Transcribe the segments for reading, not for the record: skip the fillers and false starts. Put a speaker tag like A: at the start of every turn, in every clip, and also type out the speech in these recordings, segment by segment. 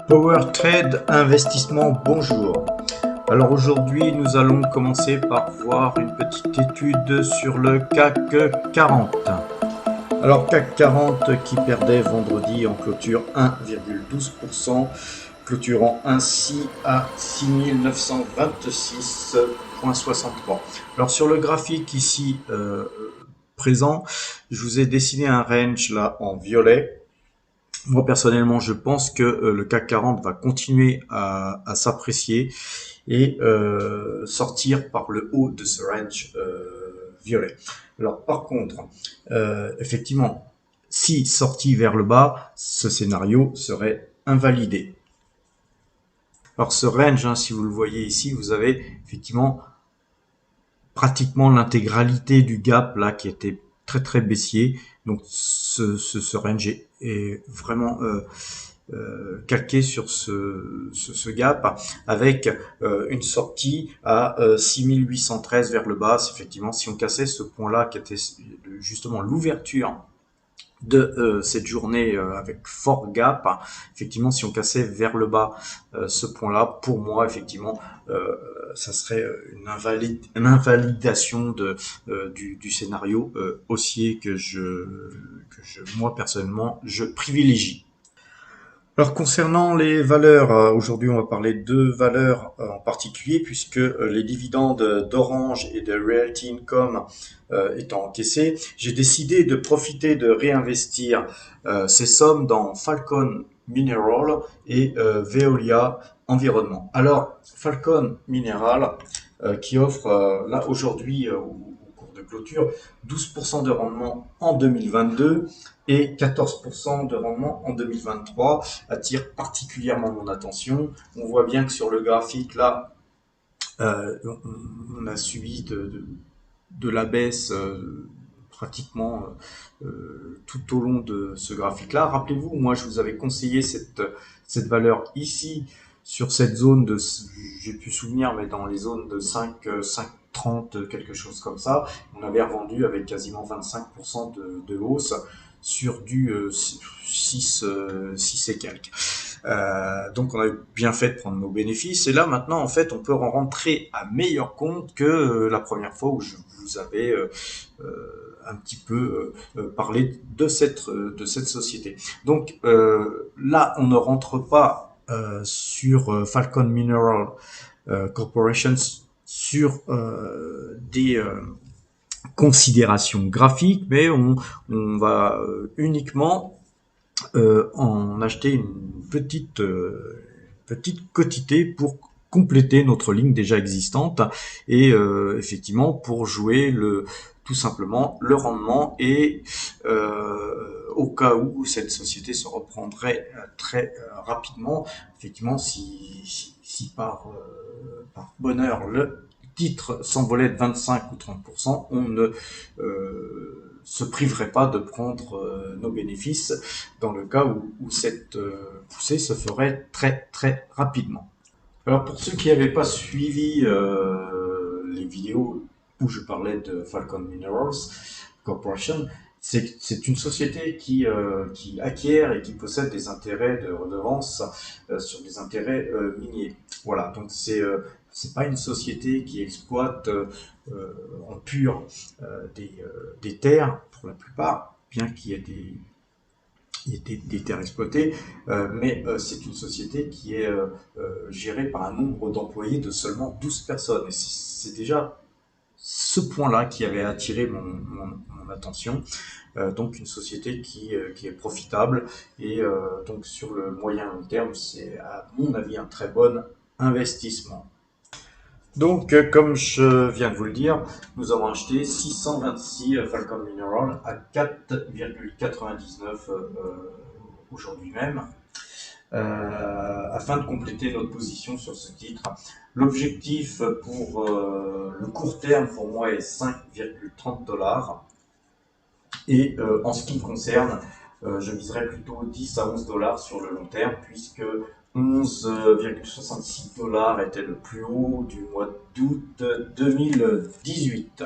A: Power Trade Investissement, bonjour. Alors aujourd'hui, nous allons commencer par voir une petite étude sur le CAC 40. Alors CAC 40 qui perdait vendredi en clôture 1,12%, clôturant ainsi à 6926,63. Alors sur le graphique ici présent, je vous ai dessiné un range là en violet. Moi, personnellement, je pense que le CAC 40 va continuer à s'apprécier et sortir par le haut de ce range violet. Alors, par contre, effectivement, si sorti vers le bas, ce scénario serait invalidé. Alors, ce range, hein, si vous le voyez ici, vous avez effectivement pratiquement l'intégralité du gap là qui était très très baissier. Donc, ce range est vraiment calqué sur ce gap avec une sortie à 6813 vers le bas. Effectivement, si on cassait ce point-là qui était justement l'ouverture de cette journée avec fort gap, effectivement, si on cassait vers le bas ce point-là, pour moi, effectivement, ça serait une invalidation du scénario haussier que moi personnellement, je privilégie. Alors concernant les valeurs, aujourd'hui on va parler de deux valeurs en particulier puisque les dividendes d'Orange et de Realty Income étant encaissés, j'ai décidé de profiter de réinvestir ces sommes dans Falcon Mineral et Veolia Environnement. Alors Falcon Mineral qui offre là aujourd'hui au cours de clôture 12% de rendement en 2022 et 14% de rendement en 2023 attire particulièrement mon attention. On voit bien que sur le graphique là, on a suivi de la baisse pratiquement tout au long de ce graphique-là. Rappelez-vous, moi je vous avais conseillé cette valeur ici sur cette zone de, j'ai pu souvenir, mais dans les zones de 5,30, quelque chose comme ça. On avait revendu avec quasiment 25% de hausse sur du 6 et quelques. Donc on a bien fait de prendre nos bénéfices et là maintenant en fait on peut en rentrer à meilleur compte que la première fois où je vous avais un petit peu parlé de cette société. Donc là on ne rentre pas sur Falcon Mineral Corporation sur des considérations graphiques, mais on va uniquement en acheter une petite quotité pour compléter notre ligne déjà existante et effectivement pour jouer tout simplement le rendement et au cas où cette société se reprendrait très rapidement, effectivement si par bonheur le titre s'envolait de 25 ou 30%, on ne se priverait pas de prendre nos bénéfices dans le cas où cette poussée se ferait très très rapidement. Alors pour ceux qui n'avaient pas suivi les vidéos où je parlais de Falcon Minerals Corporation, c'est une société qui acquiert et qui possède des intérêts de redevance sur des intérêts miniers. Voilà, donc c'est pas une société qui exploite en pur des terres pour la plupart, bien qu'il y ait des terres exploitées, mais c'est une société qui est gérée par un nombre d'employés de seulement 12 personnes. Et c'est déjà ce point-là qui avait attiré mon attention. Donc une société qui est profitable et donc sur le moyen long terme, c'est à mon avis un très bon investissement. Donc, comme je viens de vous le dire, nous avons acheté 626 Falcon Mineral à 4,99 aujourd'hui même, afin de compléter notre position sur ce titre. L'objectif pour le court terme pour moi est 5,30 $. Et en ce qui me concerne, je viserais plutôt 10 à 11 $ sur le long terme, puisque 11,66 $ était le plus haut du mois d'août 2018.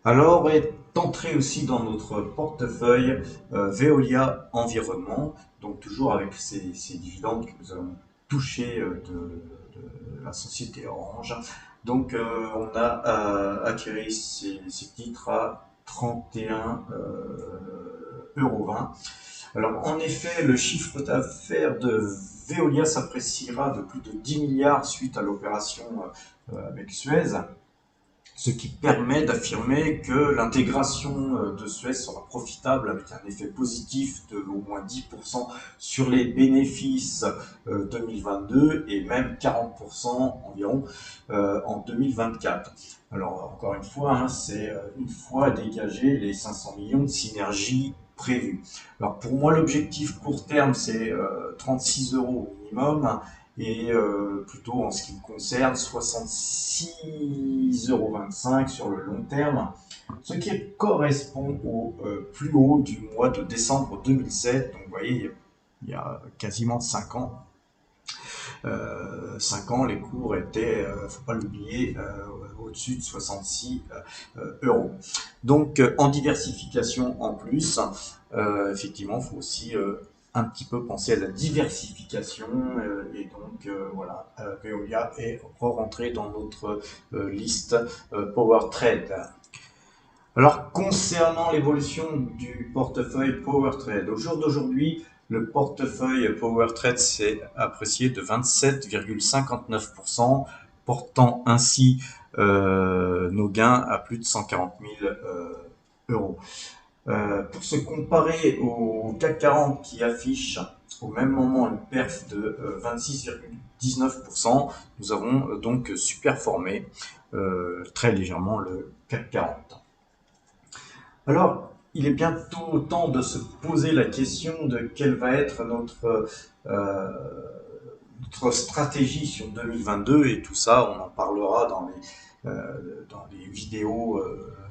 A: Alors est entré aussi dans notre portefeuille Veolia Environnement, donc toujours avec ces dividendes que nous avons touchés de la société Orange. Donc on a acquis ces titres à 31,20 €. Alors en effet, le chiffre d'affaires de Veolia s'appréciera de plus de 10 milliards suite à l'opération avec Suez, ce qui permet d'affirmer que l'intégration de Suez sera profitable avec un effet positif de au moins 10% sur les bénéfices 2022 et même 40% environ en 2024. Alors encore une fois, hein, c'est une fois dégagé les 500 millions de synergies prévues. Alors pour moi, l'objectif court terme, c'est 36 € au minimum et plutôt en ce qui me concerne 66,25 € sur le long terme, ce qui correspond au plus haut du mois de décembre 2007. Donc vous voyez, il y a quasiment 5 ans. 5 ans, les cours étaient, faut pas l'oublier, au-dessus de 66 €. Donc en diversification en plus, effectivement, il faut aussi un petit peu penser à la diversification et donc voilà, Veolia est rentré dans notre liste Power Trade. Alors concernant l'évolution du portefeuille Power Trade, au jour d'aujourd'hui, le portefeuille Power Trade s'est apprécié de 27,59%, portant ainsi nos gains à plus de 140 000 €. Pour se comparer au CAC 40 qui affiche au même moment une perf de 26,19%, nous avons donc superformé très légèrement le CAC 40. Alors, il est bientôt temps de se poser la question de quelle va être notre stratégie sur 2022 et tout ça, on en parlera dans les vidéos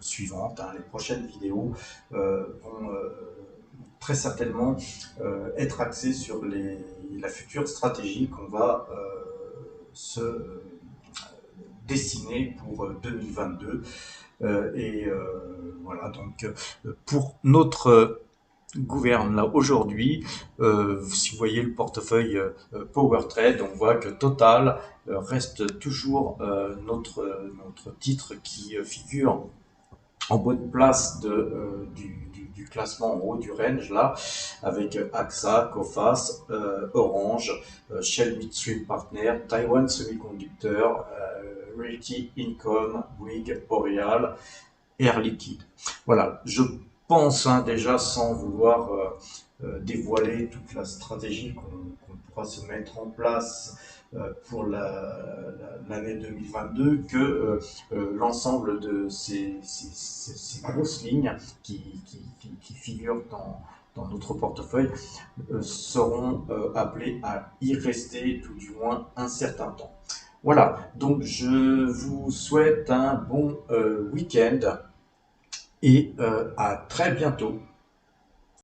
A: suivantes. Hein. Les prochaines vidéos vont très certainement être axées sur la future stratégie qu'on va se dessiner pour 2022. Voilà, donc pour notre gouverne là aujourd'hui, si vous voyez le portefeuille Power Trade, on voit que Total reste toujours notre titre qui figure en bonne place du classement en haut du range là, avec AXA, Coface, Orange, Shell Midstream Partners, Taiwan Semiconductor, Realty Income, Bouygues, Boreal, Air Liquide. Voilà, je pense déjà sans vouloir dévoiler toute la stratégie qu'on pourra se mettre en place pour l'année 2022 que l'ensemble de ces grosses lignes qui figurent dans notre portefeuille seront appelées à y rester tout du moins un certain temps. Voilà, donc je vous souhaite un bon week-end et à très bientôt.